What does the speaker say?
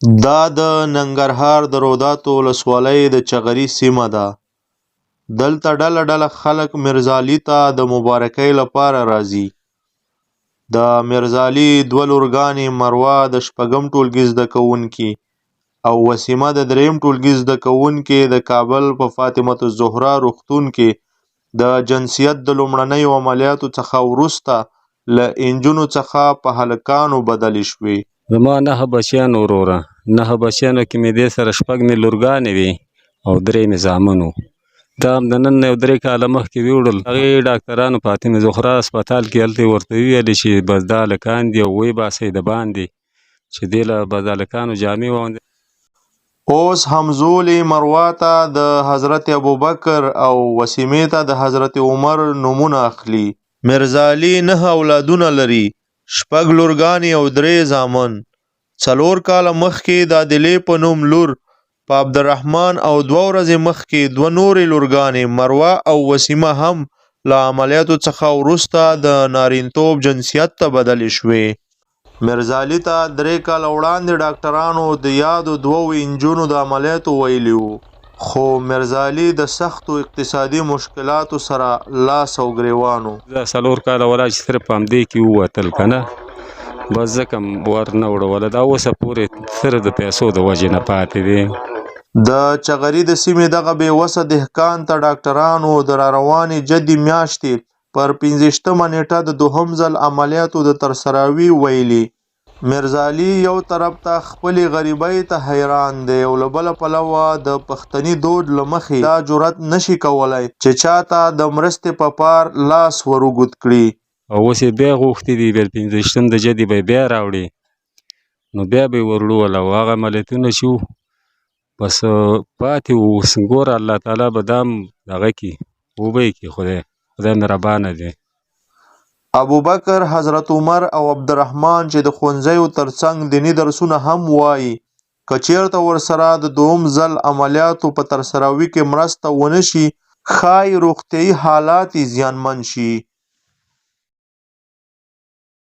دا د ننګرهار د روداتو ولسوالۍ د چغري سیمه ده. دلته ډله ډله خلک میرزالي ته د مبارکۍ لپاره راځي. د میرزالي دوه لورګانې مروه د شپږم ټولګي زده کوونکي او وسیمه د دریم ټولګي زده کوونکي د کابل په فاطمة الزهرا روغتون کې د جنسیت د لومړنیو عملیاتو څخه وروسته له انجونو څخه په هلکانو بدلې شوې. زما 9 بچیان وروره 9 بچیانو کې مې دې سره 6 مې لورګانې وي او 3 مې زامن وو. دا هم د نن نه 3 کاله مخکې ویوړل. هغې ډاکټرانو فاطمه زهرا هسپتال کې هلته یې ورته وویلې چې بس دا هلکان دي او ویې باسئ د باندې چې دې له بس د هلکانو جامې واغوندئ. اوس همزولې مروه ته د حضرت ابوبکر او وسیمې ته د حضرت عمر نومونه اخلي. میرزالي 9 اولادونه لري، 6 لورګانې او 3 زامن. 4 کاله مخکې د عادلې په نوم لور په عبدالرحمن او 2 ورځې مخکې 2 نورې لورګانې مروه او وسیمه هم له عملیاتو څخه وروسته د نارینتوب جنسیت ته بدلې شوې. میرزالي ته 3 کاله وړاندې ډاکټرانو د یادو 2 انجونو د عملیاتو ویلي وو، خو میرزالي د سختو اقتصادي مشکلاتو سره لاس او ګریوان و. دا 4 کاله ولا چې صرف په همدې کې ووتل که نه، بس ځکه م ورنه وړوله. دا اوسه پورې صرف د پیسو د وجې نه پاتې دی. د چغري د سیمې دغه بېوسه دهقان ته ډاکټرانو د راروانې جدي میاشتې پر 15مه نیټه د دوهم ځل عملیاتو د ترسروي ویلي. میرزالي یو طرف ته خپلې غریبۍ ته حیران دی او له بله پلوه د پښتني دود له مخې دا جرأت نشي کولی چې چاته د مرستې په پار لاس ور اوږد کړي. او اوس یې بیا غوښتي دي بیا 15 د جدي به یې بیا راوړي، نو بیا به یې ور وړول او هغه عملیاتونه چې وو بس پاتې وو. اوس ګوره الله تعالی به دا هم دغه کړي، وبه یې کړي. خدای مهربانه دی. ابوبکر، حضرت عمر او عبدالرحمن چې د ښوونځیو ترڅنګ دیني درسونه هم وایي، که چېرته ورسره د دوهم ځل عملیاتو په ترسروي کې مرسته ونه شي ښایي روغتیایي حالات یې زیانمن شي.